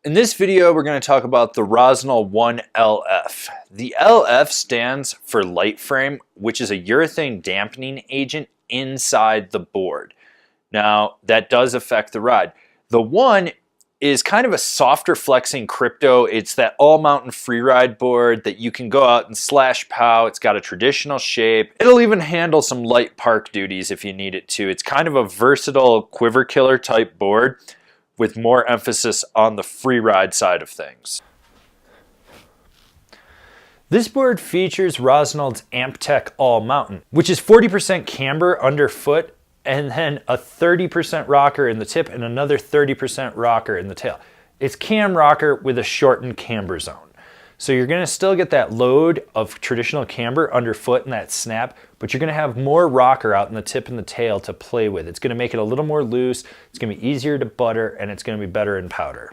In this video, we're going to talk about the Rossignol 1LF. The LF stands for light frame, which is a urethane dampening agent inside the board. Now, that does affect the ride. The 1 is kind of a softer flexing crypto. It's that all-mountain freeride board that you can go out and slash pow. It's got a traditional shape. It'll even handle some light park duties if you need it to. It's kind of a versatile quiver killer type board, with more emphasis on the free ride side of things. This board features Rossignol's AmpTech All Mountain, which is 40% camber underfoot and then a 30% rocker in the tip and another 30% rocker in the tail. It's cam rocker with a shortened camber zone. So you're gonna still get that load of traditional camber underfoot and that snap, but you're gonna have more rocker out in the tip and the tail to play with. It's gonna make it a little more loose, it's gonna be easier to butter, and it's gonna be better in powder.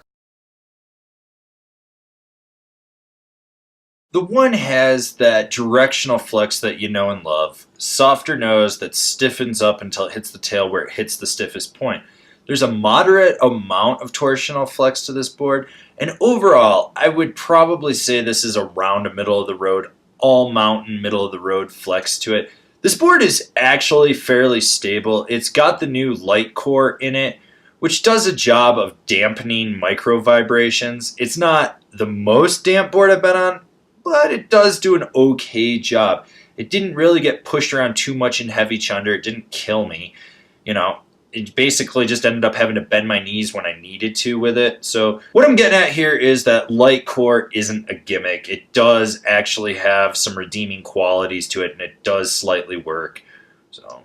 The 1 has that directional flex that you know and love, softer nose that stiffens up until it hits the tail where it hits the stiffest point. There's a moderate amount of torsional flex to this board, and overall, I would probably say this is around a middle of the road, all mountain, middle of the road flex to it. This board is actually fairly stable. It's got the new light core in it, which does a job of dampening micro vibrations. It's not the most damp board I've been on, but it does do an okay job. It didn't really get pushed around too much in heavy chunder. It didn't kill me, you know. It basically just ended up having to bend my knees when I needed to with it. So what I'm getting at here is that light core isn't a gimmick. It does actually have some redeeming qualities to it, and it does slightly work. So,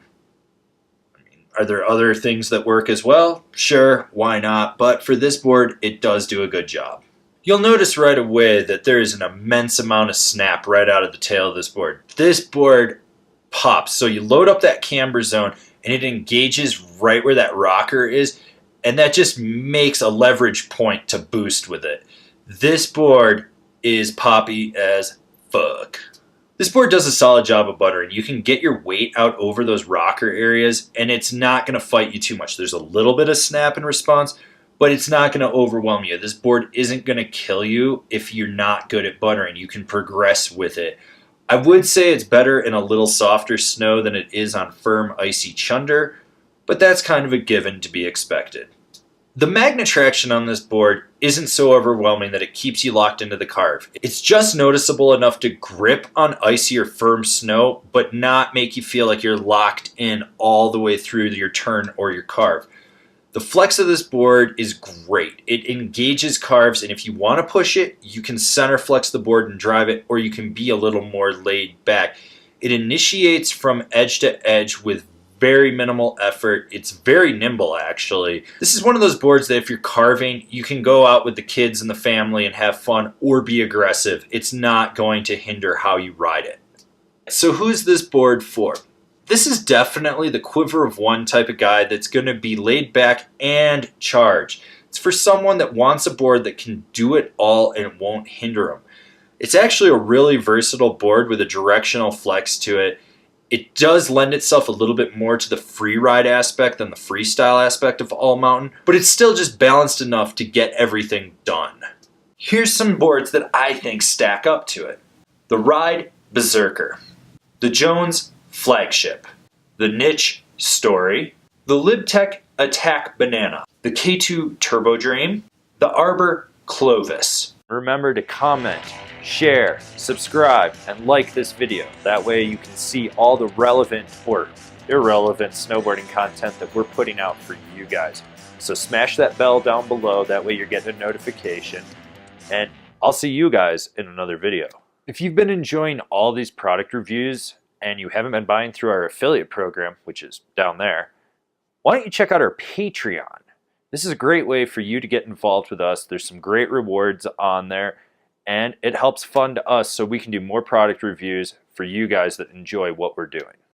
I mean, are there other things that work as well? Sure, why not? But for this board, it does do a good job. You'll notice right away that there is an immense amount of snap right out of the tail of this board. This board pops. So you load up that camber zone, and it engages right where that rocker is, and that just makes a leverage point to boost with it. This board is poppy as fuck. This board does a solid job of buttering. You can get your weight out over those rocker areas, and it's not going to fight you too much. There's a little bit of snap in response, but it's not going to overwhelm you. This board isn't going to kill you if you're not good at buttering. You can progress with it. I would say it's better in a little softer snow than it is on firm icy chunder, but that's kind of a given to be expected. The Magna Traction on this board isn't so overwhelming that it keeps you locked into the carve. It's just noticeable enough to grip on icy or firm snow, but not make you feel like you're locked in all the way through your turn or your carve. The flex of this board is great. It engages carves, and if you want to push it, you can center flex the board and drive it, or you can be a little more laid back. It initiates from edge to edge with very minimal effort. It's very nimble, actually. This is one of those boards that if you're carving, you can go out with the kids and the family and have fun or be aggressive. It's not going to hinder how you ride it. So who's this board for? This is definitely the quiver of one type of guy that's going to be laid back and charged. It's for someone that wants a board that can do it all and won't hinder them. It's actually a really versatile board with a directional flex to it. It does lend itself a little bit more to the free ride aspect than the freestyle aspect of All Mountain, but it's still just balanced enough to get everything done. Here's some boards that I think stack up to it. The Ride Berserker, the Jones Flagship, the Niche Story, the Libtech Attack Banana, the K2 Turbo Dream, the Arbor Clovis. Remember to comment, share, subscribe, and like this video. That way you can see all the relevant or irrelevant snowboarding content that we're putting out for you guys. So smash that bell down below, that way you're getting a notification, and I'll see you guys in another video. If you've been enjoying all these product reviews and you haven't been buying through our affiliate program, which is down there, why don't you check out our Patreon? This is a great way for you to get involved with us. There's some great rewards on there, and it helps fund us so we can do more product reviews for you guys that enjoy what we're doing.